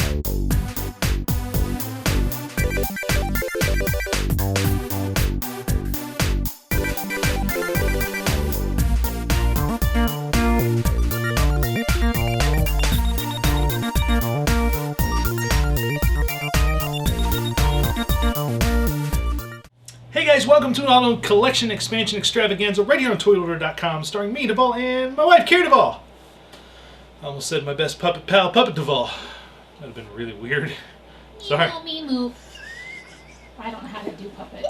Hey guys, welcome to an all-new Collection Expansion Extravaganza right here on ToyWorldOrder.com, starring me, Duvall, and my wife, Carrie Duvall. I almost said my best puppet pal, Puppet Duvall. That would have been really weird. Sorry. Me move. I don't know how to do puppet.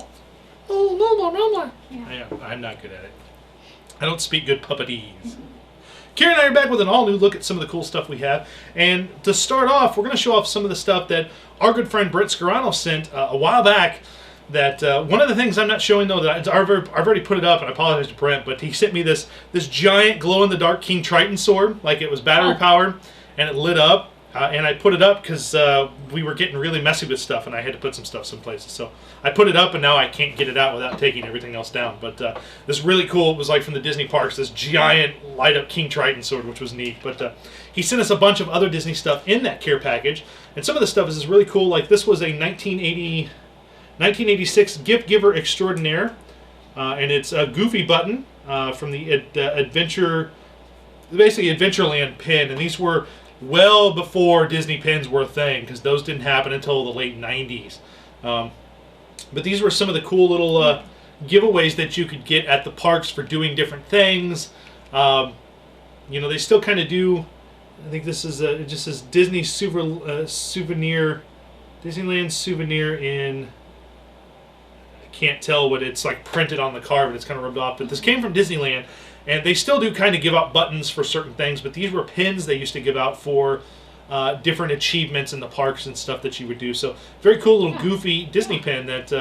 Oh, Yeah. I'm not good at it. I don't speak good puppetese. Carrie and I are back with an all-new look at some of the cool stuff we have. And to start off, we're going to show off some of the stuff that our good friend Brent Scarano sent a while back. That one of the things I'm not showing though, that I've already put it up, and I apologize to Brent, but he sent me this giant glow-in-the-dark King Triton sword, like it was battery powered, and it lit up. And I put it up because we were getting really messy with stuff, and I had to put some stuff some places. So I put it up, and now I can't get it out without taking everything else down. But this is really cool. It was like from the Disney parks, this giant light-up King Triton sword, which was neat. But he sent us a bunch of other Disney stuff in that care package, and some of the stuff is really cool. Like this was a 1986 Gift Giver Extraordinaire, and it's a Goofy button from the Adventureland pin, and these were well before Disney pins were a thing, because those didn't happen until the late 90s. But these were some of the cool little giveaways that you could get at the parks for doing different things. You know, they still kind of do. I think this is it just says Disney souvenir, Disneyland souvenir in. Can't tell what it's like printed on the card, but it's kind of rubbed off. But this came from Disneyland, and they still do kind of give out buttons for certain things, but these were pins they used to give out for different achievements in the parks and stuff that you would do. So very cool little Goofy Disney pin that,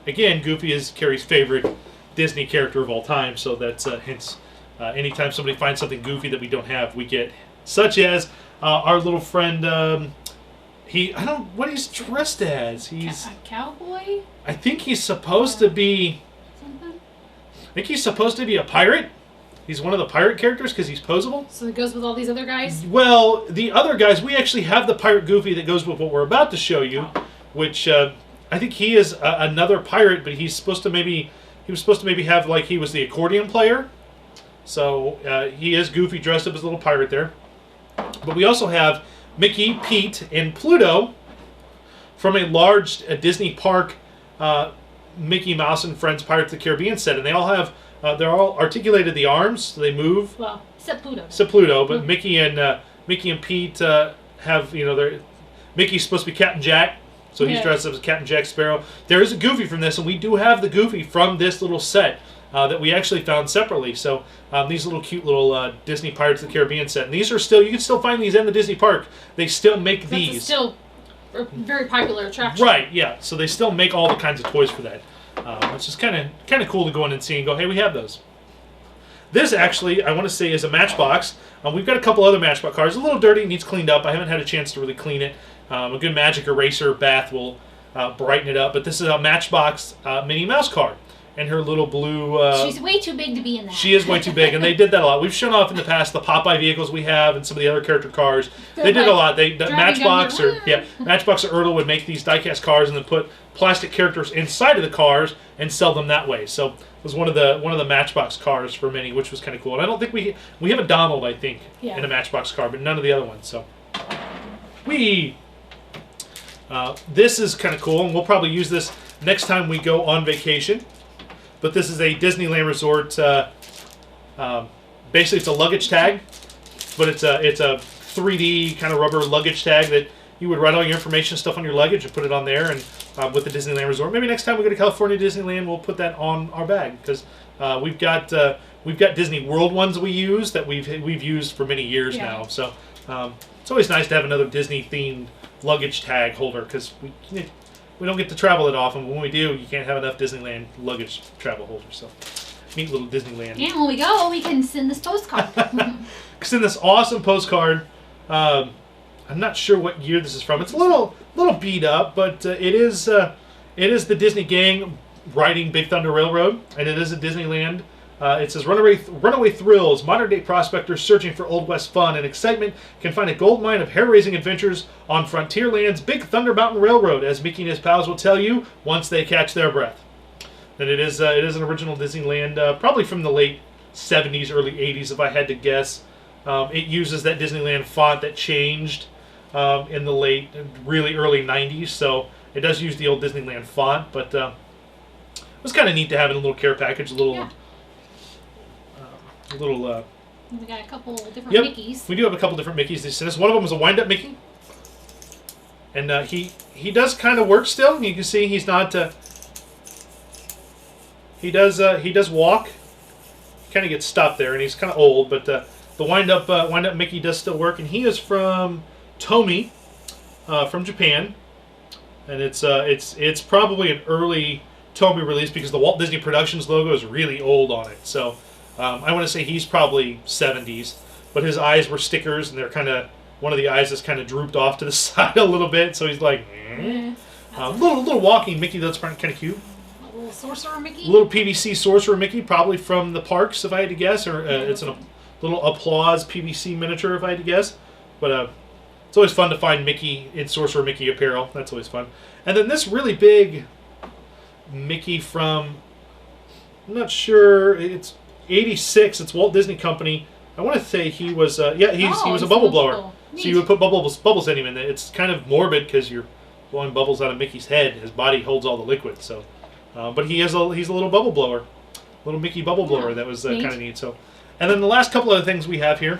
again, Goofy is Carrie's favorite Disney character of all time, so that's hence anytime somebody finds something Goofy that we don't have, we get, such as our little friend, I don't know what he's dressed as. He's a cowboy? I think he's supposed to be... Something? I think he's supposed to be a pirate. He's one of the pirate characters because he's posable. So it goes with all these other guys? Well, the other guys, we actually have the pirate Goofy that goes with what we're about to show you, which I think he is another pirate, but he's supposed to maybe... He was supposed to maybe have, like, he was the accordion player. So he is Goofy dressed up as a little pirate there. But we also have Mickey, Pete, and Pluto from a large Disney park Mickey Mouse and Friends Pirates of the Caribbean set, and they all have they're all articulated the arms, so they move. Well, except Pluto. Except Pluto, but Mickey and Pete have, you know, Mickey's supposed to be Captain Jack, so he's dressed up as Captain Jack Sparrow. There is a Goofy from this, and we do have the Goofy from this little set that we actually found separately. So these little cute little Disney Pirates of the Caribbean set, and these are still, you can still find these in the Disney park. They still make these. It's still a very popular attraction. Right, yeah. So they still make all the kinds of toys for that. Which is kind of cool to go in and see and go, hey, we have those. This actually, I want to say, is a Matchbox. We've got a couple other Matchbox cars. A little dirty, needs cleaned up. I haven't had a chance to really clean it. A good Magic Eraser bath will brighten it up. But this is a Matchbox Minnie Mouse card. And her little blue... she's way too big to be in that. She is way too big, and they did that a lot. We've shown off in the past the Popeye vehicles we have and some of the other character cars. They did a lot. Matchbox or Ertl would make these die-cast cars and then put plastic characters inside of the cars and sell them that way. So it was one of the Matchbox cars for Minnie, which was kind of cool. And I don't think we have a Donald, I think, in a Matchbox car, but none of the other ones. So this is kind of cool, and we'll probably use this next time we go on vacation. But this is a Disneyland Resort. Basically, it's a luggage tag, but it's a 3D kind of rubber luggage tag that you would write all your information stuff on your luggage and put it on there. And with the Disneyland Resort, maybe next time we go to California Disneyland, we'll put that on our bag because we've got Disney World ones we use that we've used for many years now. So it's always nice to have another Disney themed luggage tag holder because we don't get to travel it often, but when we do, you can't have enough Disneyland luggage travel holders. So, neat little Disneyland. And when we go, we can send this postcard. Send this awesome postcard. I'm not sure what year this is from. It's a little beat up, but it is the Disney gang riding Big Thunder Railroad, and it is a Disneyland It says, runaway thrills. Modern-day prospectors searching for Old West fun and excitement can find a gold mine of hair-raising adventures on Frontierland's Big Thunder Mountain Railroad, as Mickey and his pals will tell you once they catch their breath. And it is an original Disneyland, probably from the late 70s, early 80s, if I had to guess. It uses that Disneyland font that changed in the late, really early 90s, so it does use the old Disneyland font, but it was kind of neat to have in a little care package, a little... Yeah. We got a couple different yep, Mickeys. we do have a couple different Mickeys. They sent us. One of them was a wind-up Mickey, and he does kind of work still. You can see he's not. He does walk. Kind of gets stopped there, and he's kind of old. But the wind-up Mickey does still work, and he is from Tomy, from Japan, and it's probably an early Tomy release because the Walt Disney Productions logo is really old on it. So. I want to say he's probably 70s, but his eyes were stickers, and they're kind of, one of the eyes is kind of drooped off to the side a little bit, so he's like, little walking Mickey that's kind of cute. A little Sorcerer Mickey? A little PVC Sorcerer Mickey, probably from the parks, if I had to guess, or it's a little Applause PVC miniature, if I had to guess. But it's always fun to find Mickey in Sorcerer Mickey apparel. That's always fun. And then this really big Mickey from, I'm not sure, it's 86. It's Walt Disney Company. I want to say he was. He was a bubble blower. So you would put bubbles in him, and it's kind of morbid because you're blowing bubbles out of Mickey's head. His body holds all the liquid. So, but he's a little bubble blower, little Mickey bubble blower. That was kind of neat. So, and then the last couple of things we have here.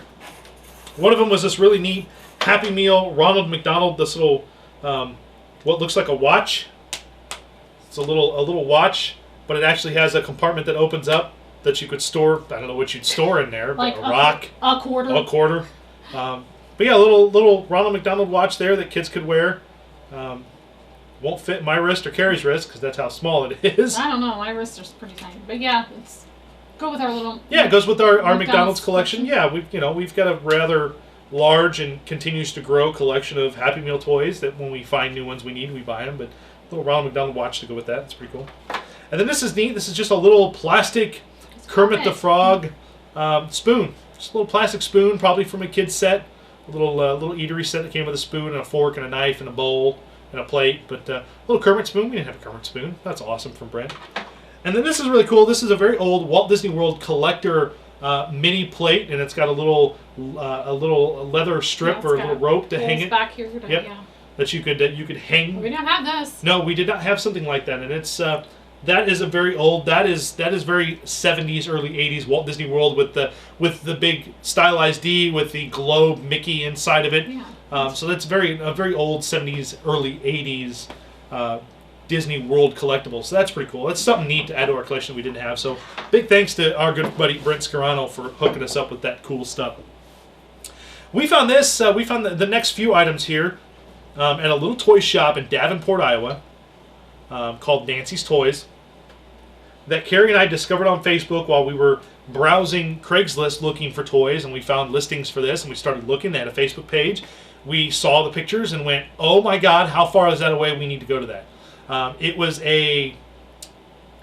One of them was this really neat Happy Meal Ronald McDonald. This little what looks like a watch. It's a little watch, but it actually has a compartment that opens up. That you could store, I don't know what you'd store in there, like but a rock. A quarter. A quarter. But yeah, a little Ronald McDonald watch there that kids could wear. Won't fit my wrist or Carrie's wrist because that's how small it is. I don't know, my wrists are pretty tiny. But yeah, let's go with our little... Yeah, it goes with our McDonald's collection. Yeah, we've got a rather large and continues to grow collection of Happy Meal toys that when we find new ones we need, we buy them. But a little Ronald McDonald watch to go with that. It's pretty cool. And then this is neat. This is just a little plastic... Kermit the Frog spoon. Just a little plastic spoon, probably from a kid's set. A little eatery set that came with a spoon and a fork and a knife and a bowl and a plate. But a little Kermit spoon. We didn't have a Kermit spoon. That's awesome from Brent. And then this is really cool. This is a very old Walt Disney World collector mini plate, and it's got a little leather strip or a little rope to hang it. Back here. That you could hang. We didn't have this. No, we did not have something like that, and it's. That is a very old. That is very 70s, early 80s Walt Disney World with the big stylized D with the globe Mickey inside of it. Yeah. So that's a very old 70s, early 80s Disney World collectible. So that's pretty cool. That's something neat to add to our collection we didn't have. So big thanks to our good buddy Brent Scarano for hooking us up with that cool stuff. We found this. We found the next few items here at a little toy shop in Davenport, Iowa, called Nancy's Toys. That Carrie and I discovered on Facebook while we were browsing Craigslist looking for toys, and we found listings for this, and we started looking at a Facebook page. We saw the pictures and went, oh my God, how far is that away? We need to go to that. It was it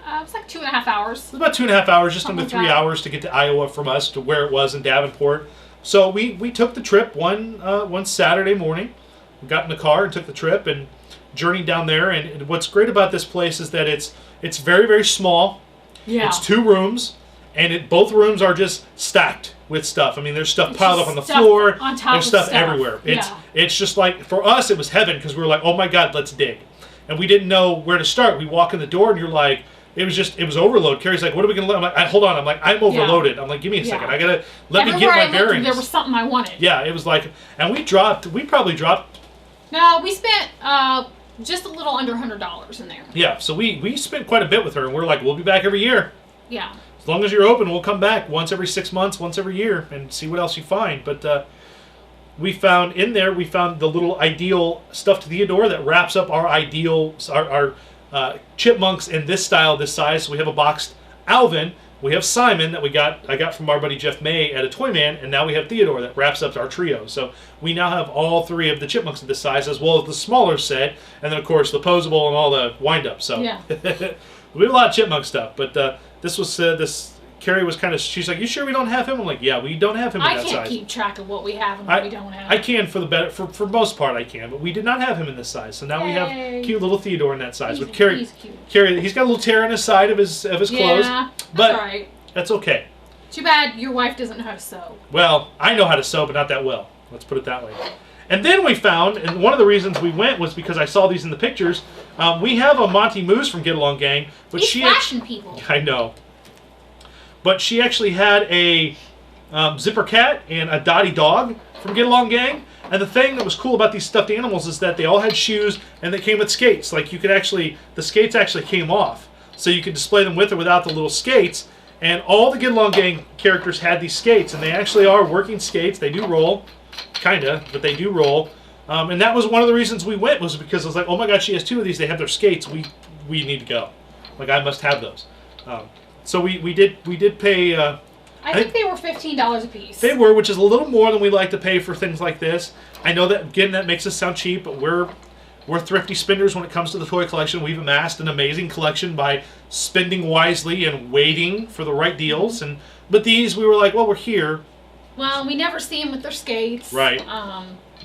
was like 2.5 hours. It was about 2.5 hours, just under 3 hours to get to Iowa from us to where it was in Davenport. So we took the trip one Saturday morning. We got in the car and took the trip and journeyed down there. And what's great about this place is that it's very, very small. Yeah. It's 2 rooms, and both rooms are just stacked with stuff. I mean, there's stuff piled up on the floor. On top there's of stuff everywhere. It's just like, for us, it was heaven because we were like, oh my God, let's dig. And we didn't know where to start. We walk in the door, and you're like, it was overload. Carrie's like, what are we going to let? I'm like, hold on. I'm like, I'm overloaded. I'm like, give me a second. I got to let me get my bearings. There was something I wanted. Yeah, it was like, and we probably dropped. No, we spent just a little under $100 in there. Yeah, so we spent quite a bit with her, and we're like, we'll be back every year. Yeah. As long as you're open, we'll come back once every 6 months, once every year, and see what else you find. But we found the little Ideal stuffed Theodore that wraps up our Ideal, our chipmunks in this style, this size. So we have a boxed Alvin. We have Simon that I got from our buddy Jeff May at a Toy Man, and now we have Theodore that wraps up our trio. So we now have all 3 of the chipmunks of this size, as well as the smaller set, and then of course the posable and all the wind-up. So yeah. We have a lot of chipmunk stuff, but this Carrie was kind of, she's like, you sure we don't have him? I'm like, yeah, we don't have him in that size. I can't keep track of what we have and what we don't have. I can for the better, for most part I can, but we did not have him in this size. So now we have cute little Theodore in that size. But He's cute. Carrie, he's got a little tear in his side of his clothes. Yeah, but that's all right. That's okay. Too bad your wife doesn't know how to sew. Well, I know how to sew, but not that well. Let's put it that way. And then we found, and one of the reasons we went was because I saw these in the pictures. We have a Monty Moose from Get Along Gang, but He's flashing people. I know. But she actually had a Zipper Cat and a Dottie Dog from Get Along Gang. And the thing that was cool about these stuffed animals is that they all had shoes and they came with skates. Like you could actually, the skates actually came off. So you could display them with or without the little skates. And all the Get Along Gang characters had these skates. And they actually are working skates. They do roll. Kinda, but they do roll. And that was one of the reasons we went, was because I was like, oh my god, she has two of these. They have their skates. We need to go. Like, I must have those. So we did pay. I think they were $15 a piece. They were, which is a little more than we like to pay for things like this. I know that, again, that makes us sound cheap, but we're thrifty spenders when it comes to the toy collection. We've amassed an amazing collection by spending wisely and waiting for the right deals. But these, we were like, well, we're here. Well, we never see them with their skates. Right.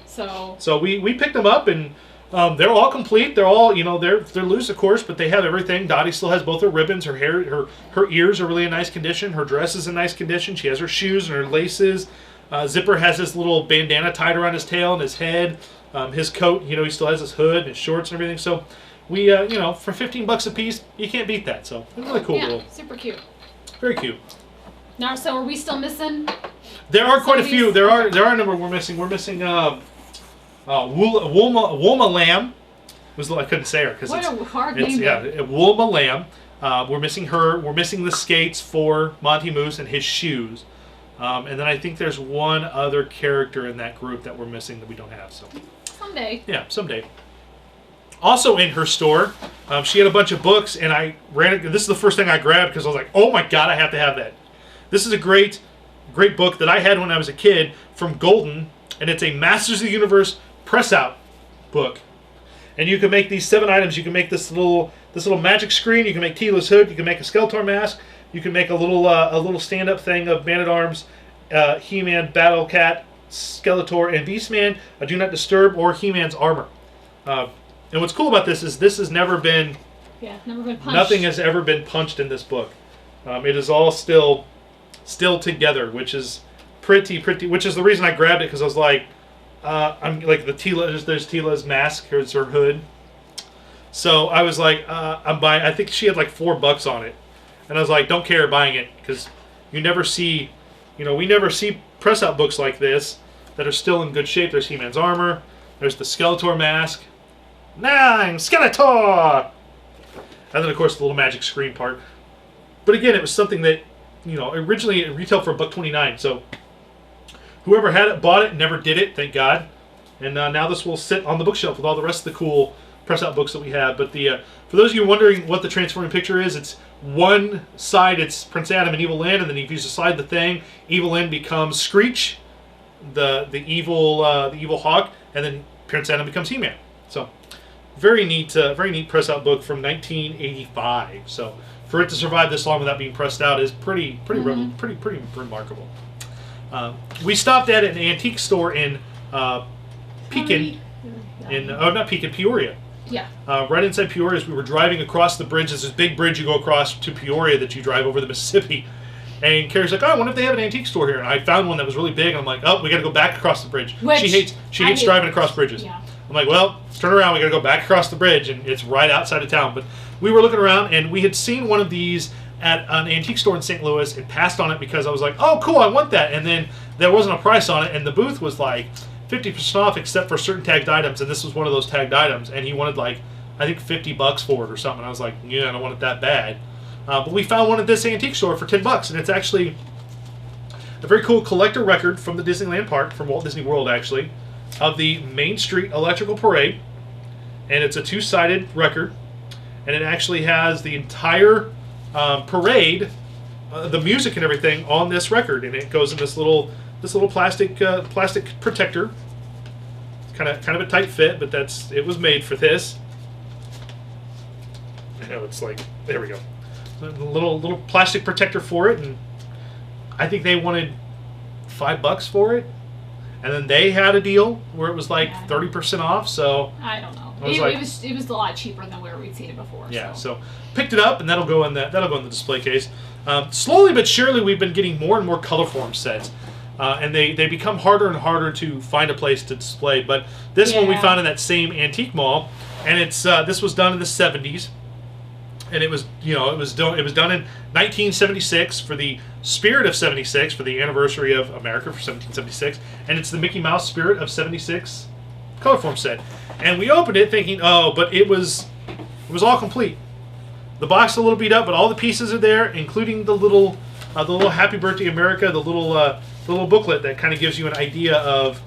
So we picked them up, and they're all complete. They're all, they're loose, of course, but they have everything. Dottie still has both her ribbons. Her hair, her ears are really in nice condition. Her dress is in nice condition. She has her shoes and her laces. Zipper has his little bandana tied around his tail and his head. His coat, he still has his hood and his shorts and everything. So we, for $15 a piece, you can't beat that. So it's really cool. Yeah, super cute. Very cute. Now, so are we still missing? There are quite a few. There are a number we're missing. We're missing Woolma Lamb. I couldn't say her because it's a hard name. Yeah, Woolma Lamb. We're missing her. We're missing the skates for Monty Moose and his shoes. And then I think there's one other character in that group that we're missing that we don't have. So someday. Yeah, someday. Also in her store, she had a bunch of books, and I ran it. This is the first thing I grabbed because I was like, "Oh my god, I have to have that." This is a great book that I had when I was a kid from Golden, and it's a Masters of the Universe press out book. And you can make these 7 items. You can make this little magic screen. You can make Tila's hood. You can make a Skeletor mask. You can make a little stand up thing of Man at Arms, He-Man, Battle Cat, Skeletor, and Beastman, a Do Not Disturb, or He-Man's armor. And what's cool about this is this has never been. Yeah, never been punched. Nothing has ever been punched in this book. It is all still together, which is pretty. Which is the reason I grabbed it, because I was like, I'm like the Tila. There's Tila's mask. Here's her hood. So I was like, I'm buying. I think she had like $4 on it, and I was like, don't care buying it, because you never see, we never see press out books like this that are still in good shape. There's He-Man's armor. There's the Skeletor mask. Nine Skeletor. And then of course the little magic screen part. But again, it was something that, originally it retailed for $1.29. So whoever had it bought it, never did it, thank God. And now this will sit on the bookshelf with all the rest of the cool press-out books that we have. But for those of you wondering what the transforming picture is, it's one side, it's Prince Adam and Evil Lyn, and then if you slide the thing, Evil Lyn becomes Screech, the evil hawk, and then Prince Adam becomes He-Man. So very neat press-out book from 1985. So for it to survive this long without being pressed out is pretty remarkable. We stopped at an antique store in Pekin, not Pekin, Peoria. Yeah. Right inside Peoria, as we were driving across the bridge. There's this big bridge you go across to Peoria that you drive over the Mississippi. And Carrie's like, oh, I wonder if they have an antique store here. And I found one that was really big. And I'm like, oh, we got to go back across the bridge. She hates driving across bridges. Yeah. I'm like, well, let's turn around. We got to go back across the bridge, and it's right outside of town. But we were looking around, and we had seen one of these at an antique store in St. Louis and passed on it because I was like, oh, cool, I want that. And then there wasn't a price on it, and the booth was like 50% off except for certain tagged items, and this was one of those tagged items, and he wanted like, I think $50 for it or something. I was like, yeah, I don't want it that bad. But we found one at this antique store for $10, and it's actually a very cool collector record from the Disneyland Park, from Walt Disney World actually, of the Main Street Electrical Parade, and it's a 2-sided record, and it actually has the entire parade, the music and everything on this record, and it goes in this little plastic protector. It's kind of a tight fit, but it was made for this. I know it's like, there we go. a little plastic protector for it, and I think they wanted $5 for it. And then they had a deal where it was like 30% off. So I don't know. It was a lot cheaper than where we'd seen it before. Yeah. So picked it up, and that'll go in the display case. Slowly but surely, we've been getting more and more Colorform sets, and they become harder and harder to find a place to display. But this one we found in that same antique mall, and it's this was done in the 70s. And it was done in 1976 for the Spirit of 76 for the anniversary of America for 1776, and it's the Mickey Mouse Spirit of 76 Colorform set. And we opened it thinking, oh, but it was all complete. The box is a little beat up, but all the pieces are there, including the little Happy Birthday America, the little booklet that kind of gives you an idea of,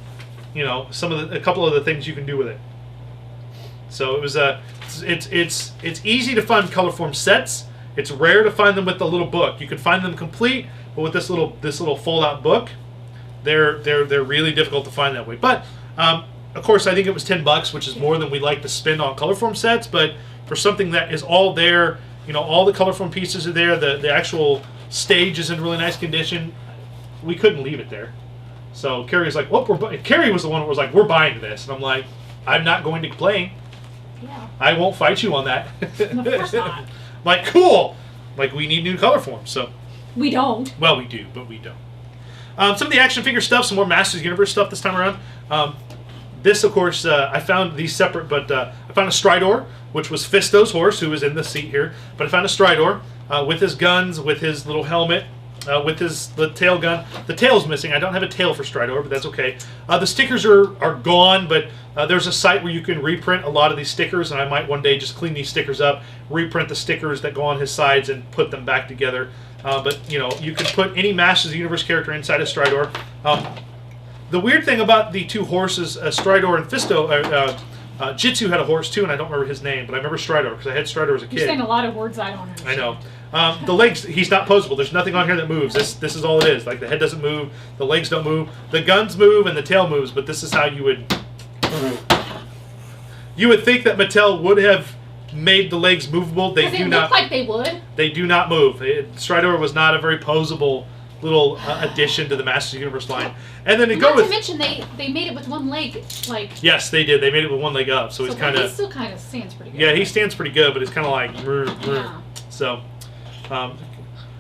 a couple of the things you can do with it. So it was it's easy to find Colorform sets. It's rare to find them with the little book. You can find them complete, but with this little fold-out book, they're really difficult to find that way. But of course, I think it was $10, which is more than we like to spend on Colorform sets. But for something that is all there, all the Colorform pieces are there. The actual stage is in really nice condition. We couldn't leave it there. So Carrie was like, "Well, Carrie was the one who was like, we're buying this," and I'm like, "I'm not going to complain. Yeah. I won't fight you on that." Of course not. Like, cool. Like, we need new Colorforms. So we don't. Well, we do, but we don't. Some of the action figure stuff, some more Masters Universe stuff this time around. This, of course, I found these separate, but I found a Stridor, which was Fisto's horse, who was in the seat here. But I found a Stridor with his guns, with his little helmet, with the tail gun. The tail's missing. I don't have a tail for Stridor, but that's okay. The stickers are gone, but there's a site where you can reprint a lot of these stickers, and I might one day just clean these stickers up, reprint the stickers that go on his sides, and put them back together. But you can put any Masters of the Universe character inside a Stridor. The weird thing about the two horses, Stridor and Fisto, Jitsu had a horse too, and I don't remember his name, but I remember Stridor because I had Stridor as a kid. You're saying a lot of words I don't understand. I know. The legs, he's not posable. There's nothing on here that moves. This is all it is. Like, the head doesn't move, the legs don't move, the guns move, and the tail moves, but this is how you would... You would think that Mattel would have made the legs movable. They do not. Look like they would. They do not move. Stridor was not a very posable little addition to the Masters of the Universe line. And then to go with... Not to mention, they made it with one leg, like... Yes, they did. They made it with one leg up, so he's kind of... He still kind of stands pretty good. Yeah, he stands pretty good, but it's kind of like... Yeah. So,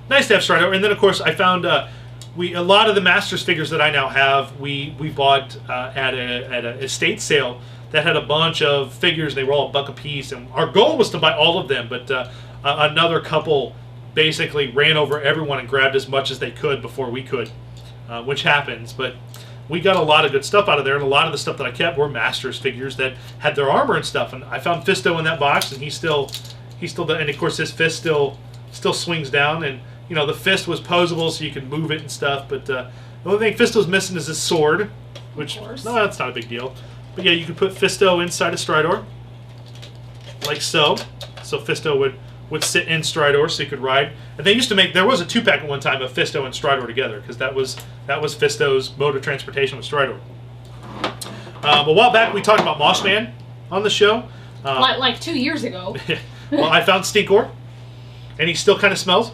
nice to have Stridor. And then, of course, I found... a lot of the Masters figures that I now have, we bought at an estate sale that had a bunch of figures. They were all $1 a piece, and our goal was to buy all of them, but another couple basically ran over everyone and grabbed as much as they could before we could, which happens. But we got a lot of good stuff out of there, and a lot of the stuff that I kept were Masters figures that had their armor and stuff. And I found Fisto in that box, and he's still, and of course his fist still swings down, and the fist was posable, so you could move it and stuff. But the only thing Fisto's missing is his sword, which no, that's not a big deal. But yeah, you could put Fisto inside a Stridor, like so. So Fisto would sit in Stridor, so you could ride. And they used to make, there was a 2-pack at one time of Fisto and Stridor together, because that was Fisto's mode of transportation with Stridor. A while back we talked about Mossman on the show. Like 2 years ago. Well, I found Stinkor, and he still kind of smells.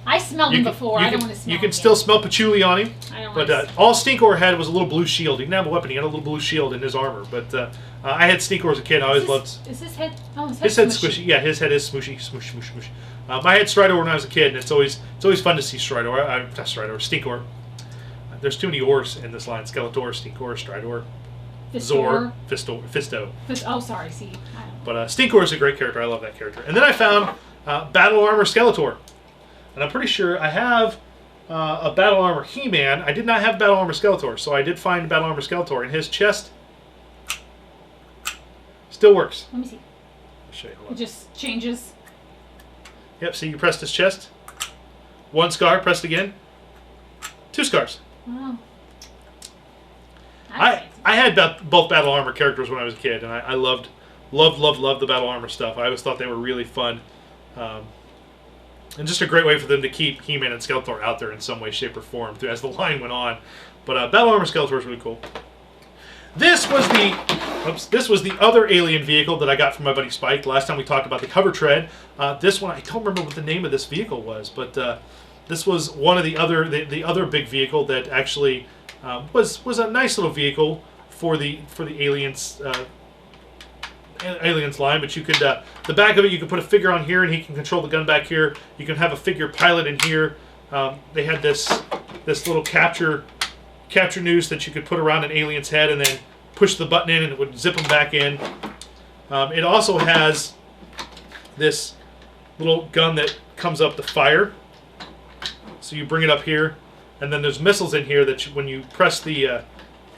I smelled him before. I don't want to smell him. You can still smell patchouli on him. I don't But all Stinkor had was a little blue shield. He didn't have a weapon. He had a little blue shield in his armor. But I had Stinkor as a kid. I always loved... Is his head... Oh, his head's squishy. Yeah, his head is smooshy. Smoosh, smoosh, smoosh. I had Stridor when I was a kid, and it's always fun to see Stridor. Not Stridor, Stinkor. There's too many ors in this line. Skeletor, Stinkor, Stridor, Zor, Fisto. Oh, sorry. See, But Stinkor is a great character. I love that character. And then I found Battle Armor Skeletor. And I'm pretty sure I have a Battle Armor He-Man. I did not have Battle Armor Skeletor, so I did find Battle Armor Skeletor. And his chest still works. Let me see. I'll show you. It just changes. Yep, see, you pressed his chest. 1 scar, pressed again. 2 scars. Wow. I had both Battle Armor characters when I was a kid, and I loved the Battle Armor stuff. I always thought they were really fun. And just a great way for them to keep He-Man and Skeletor out there in some way, shape, or form as the line went on. But Battle Armor Skeletor is really cool. This was the other alien vehicle that I got from my buddy Spike. Last time we talked about the cover tread. This one, I don't remember what the name of this vehicle was, but this was one of the other big vehicle that actually was a nice little vehicle for the aliens line. But you could the back of it, you could put a figure on here, and he can control the gun back here. You can have a figure pilot in here. They had this little capture noose that you could put around an alien's head and then push the button in and it would zip them back in. It also has this little gun that comes up to fire. So you bring it up here, and then there's missiles in here that when you press the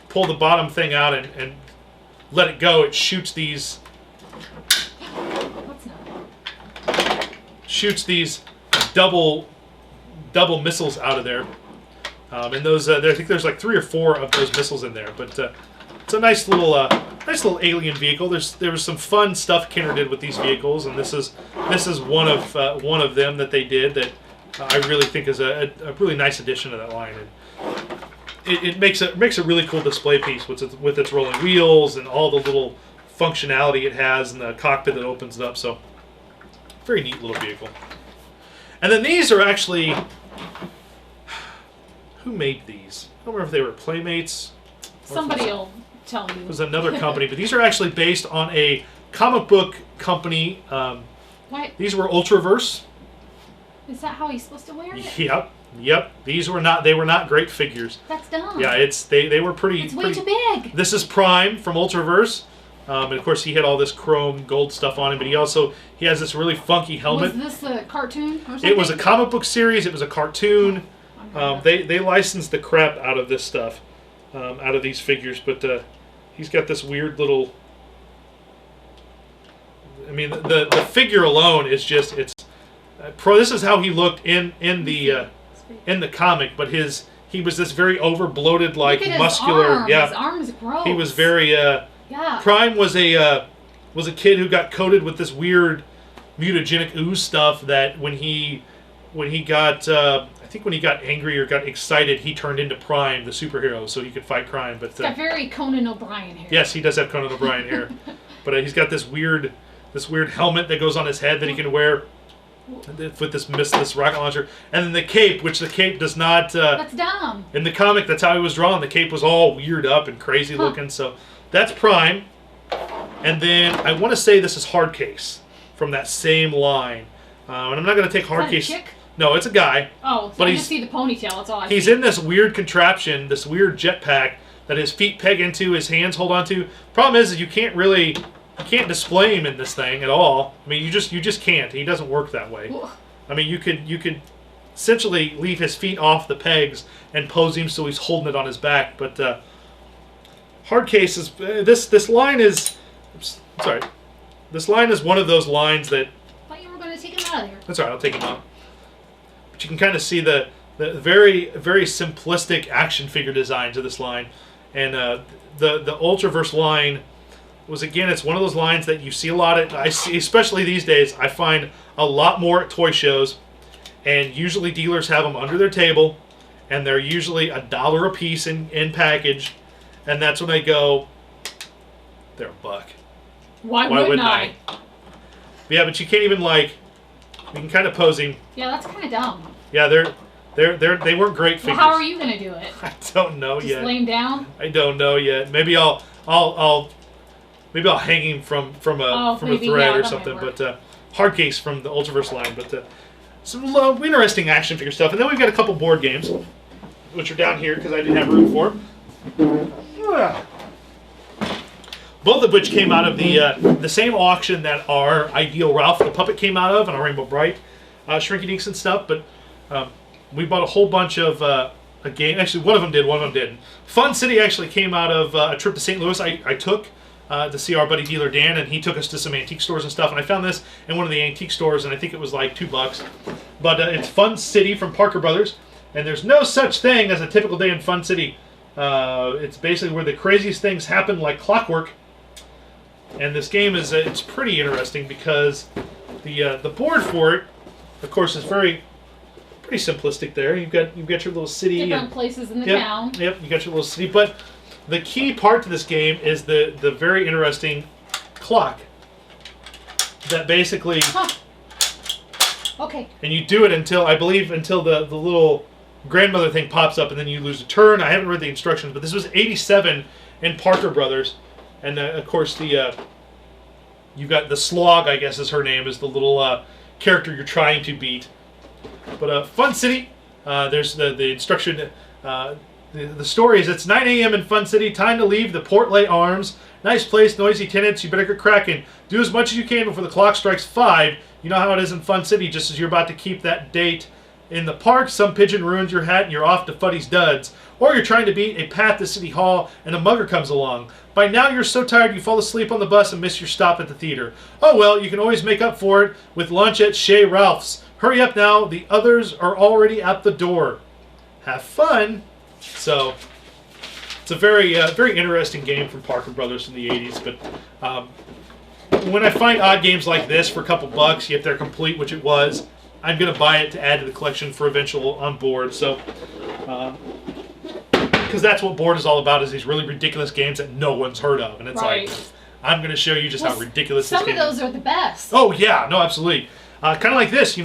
pull the bottom thing out and let it go, it shoots these double missiles out of there. And those, I think there's like 3 or 4 of those missiles in there. But it's a nice little alien vehicle. There was some fun stuff Kenner did with these vehicles, and this is one of them that they did that I really think is a really nice addition to that line. And it makes a really cool display piece with its rolling wheels and all the little functionality it has, and the cockpit that opens it up. So very neat little vehicle. And then these are actually. Who made these? I don't remember if they were Playmates. Somebody will tell you. It was another company, but these are actually based on a comic book company. What? These were Ultraverse. Is that how he's supposed to wear it? Yep. These were not. They were not great figures. That's dumb. Yeah, they were pretty. It's way too big. This is Prime from Ultraverse. And of course, he had all this chrome gold stuff on him, but he has this really funky helmet. Was this a cartoon or something? It was a comic book series. It was a cartoon. They licensed the crap out of this stuff, out of these figures, but he's got this weird little. I mean, the figure alone is just this is how he looked in the comic, but he was this very over bloated, like muscular. Arms. Yeah, his arms gross. He was very. Yeah. Prime was a kid who got coated with this weird mutagenic ooze stuff that when he got. I think when he got angry or got excited, he turned into Prime, the superhero, so he could fight crime. But he's got very Conan O'Brien hair. Yes, he does have Conan O'Brien hair. But he's got this weird helmet that goes on his head that he can wear with this rocket launcher, and then the cape, which the cape does not. That's dumb. In the comic, that's how he was drawn. The cape was all weird up and crazy looking. So that's Prime, and then I want to say this is Hardcase from that same line. And I'm not going to take Hardcase. Is that a chick? No, it's a guy. Oh, so but I just see the ponytail. That's all I see. He's in this weird contraption, this weird jetpack that his feet peg into, his hands hold onto. Problem is you can't display him in this thing at all. I mean, you just can't. He doesn't work that way. Ugh. I mean, you could essentially leave his feet off the pegs and pose him so he's holding it on his back. But Hardcase is this line is. Sorry, this line is one of those lines that. I thought you were going to take him out of there. That's all right. I'll take him out. But you can kind of see the very, very simplistic action figure designs of this line. And the Ultraverse line was, again, it's one of those lines that you see a lot I see, especially these days, I find a lot more at toy shows. And usually dealers have them under their table. And they're usually $1 a piece in package. And that's when they go, they're $1. Why wouldn't I? Yeah, but you can't even you can kind of pose him. Yeah, that's kind of dumb. Yeah, they weren't great figures. Well, how are you gonna do it? I don't know yet. Just lay him down? I don't know yet. Maybe I'll hang him from a thread or something. But Hardcase from the Ultraverse line. But some interesting action figure stuff. And then we've got a couple board games, which are down here because I didn't have room for them. Both of which came out of the same auction that our Ideal Ralph the Puppet came out of, and our Rainbow Bright Shrinky Dinks and stuff. But we bought a whole bunch of a game. Actually, one of them did, one of them didn't. Fun City actually came out of a trip to St. Louis I took to see our buddy dealer Dan, and he took us to some antique stores and stuff. And I found this in one of the antique stores, and I think it was like $2. But it's Fun City from Parker Brothers, and there's no such thing as a typical day in Fun City. It's basically where the craziest things happen like clockwork. And this game is it's pretty interesting because the board for it, of course, is pretty simplistic. There, you've got your little city. Different places in the town. Yep, you got your little city. But the key part to this game is the very interesting clock that basically... Huh. Okay. And you do it until, I believe, until the little grandmother thing pops up, and then you lose a turn. I haven't read the instructions, but this was 87 in Parker Brothers. And, of course, you've got the Slog, I guess is her name, is the little character you're trying to beat. But Fun City, there's the instruction... The story is, it's 9 a.m. in Fun City, time to leave the Portlay Arms. Nice place, noisy tenants, you better get cracking. Do as much as you can before the clock strikes 5. You know how it is in Fun City, just as you're about to keep that date in the park, some pigeon ruins your hat and you're off to Fuddy's Duds. Or you're trying to beat a path to City Hall and a mugger comes along. By now you're so tired you fall asleep on the bus and miss your stop at the theater. Oh well, you can always make up for it with lunch at Chez Ralph's. Hurry up now, the others are already at the door. Have fun! So, it's a very very interesting game from Parker Brothers in the 80s, but when I find odd games like this for a couple bucks, yet they're complete, which it was, I'm going to buy it to add to the collection for eventual on board. So, because that's what board is all about, is these really ridiculous games that no one's heard of. And it's like, I'm going to show you just how ridiculous this game is. Some of those are the best. Oh, yeah. No, absolutely. Kind of like this,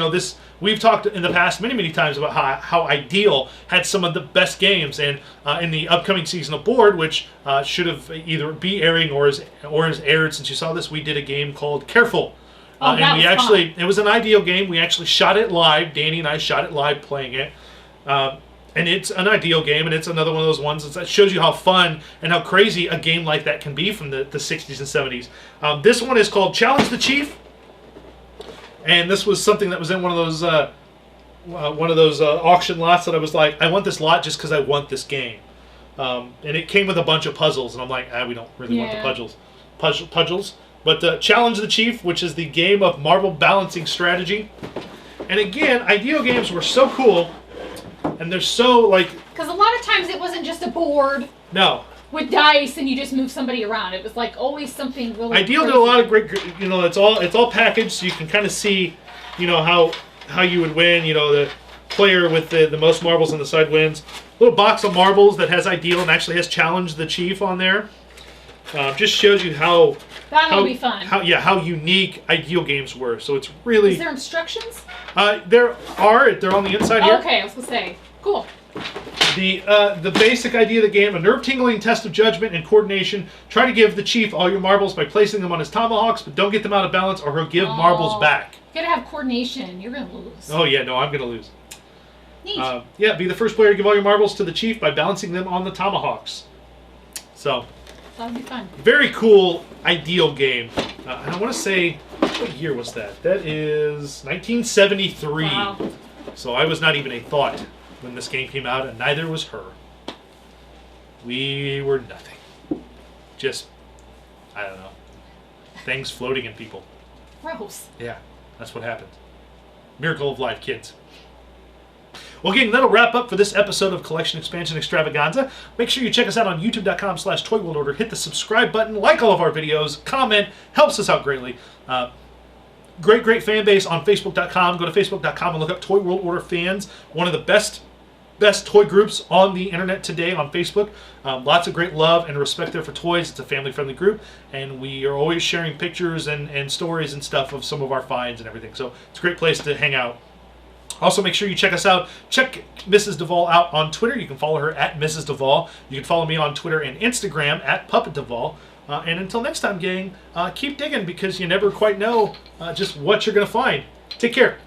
we've talked in the past many times about how Ideal had some of the best games, and in the upcoming season of Board, which should have either be airing or is aired since you saw this, we did a game called Careful. And we actually, it was an Ideal game. We actually shot it live. Danny and I shot it live playing it. And it's an Ideal game, and it's another one of those ones that shows you how fun and how crazy a game like that can be from the 60s and 70s. This one is called Challenge the Chief. And this was something that was in one of those auction lots that I was like, I want this lot just because I want this game. And it came with a bunch of puzzles, and I'm like, we don't really want the puzzles. But Challenge the Chief, which is the game of marble balancing strategy. And again, Ideal games were so cool, and they're so like... Because a lot of times it wasn't just a board. No. With dice, and you just move somebody around. It was like always something really Ideal crazy. did a lot of great, it's all packaged, so you can kind of see, how you would win. The player with the most marbles on the side wins. Little box of marbles that has Ideal and actually has Challenge the Chief on there. Just shows you that'll be fun. How unique Ideal games were. So it's really... Is there instructions? They're on the inside here. Okay, I was gonna say, cool. The basic idea of the game: a nerve-tingling test of judgment and coordination. Try to give the chief all your marbles by placing them on his tomahawks, but don't get them out of balance or he'll give marbles back. You gotta have coordination. You're gonna lose. Oh yeah, no, I'm gonna lose. Neat. Be the first player to give all your marbles to the chief by balancing them on the tomahawks. So. That'd be fun. Very cool Ideal game. And I want to say, what year was that? That is 1973. Wow. So I was not even a thought when this game came out, and neither was her. We were nothing. Just, I don't know, things floating in people. Gross. Yeah, that's what happens. Miracle of life, kids. Well, gang, that'll wrap up for this episode of Collection Expansion Extravaganza. Make sure you check us out on youtube.com/ToyWorldOrder. Hit the subscribe button, like all of our videos, comment, helps us out greatly. Great fan base on Facebook.com. Go to Facebook.com and look up Toy World Order Fans, one of the best toy groups on the internet today on Facebook. Lots of great love and respect there for toys. It's a family-friendly group, and we are always sharing pictures and stories and stuff of some of our finds and everything. So it's a great place to hang out. Also, make sure you check us out. Check Mrs. Duvall out on Twitter. You can follow her at Mrs. Duvall. You can follow me on Twitter and Instagram at Puppet Duvall. And until next time, gang, keep digging because you never quite know just what you're going to find. Take care.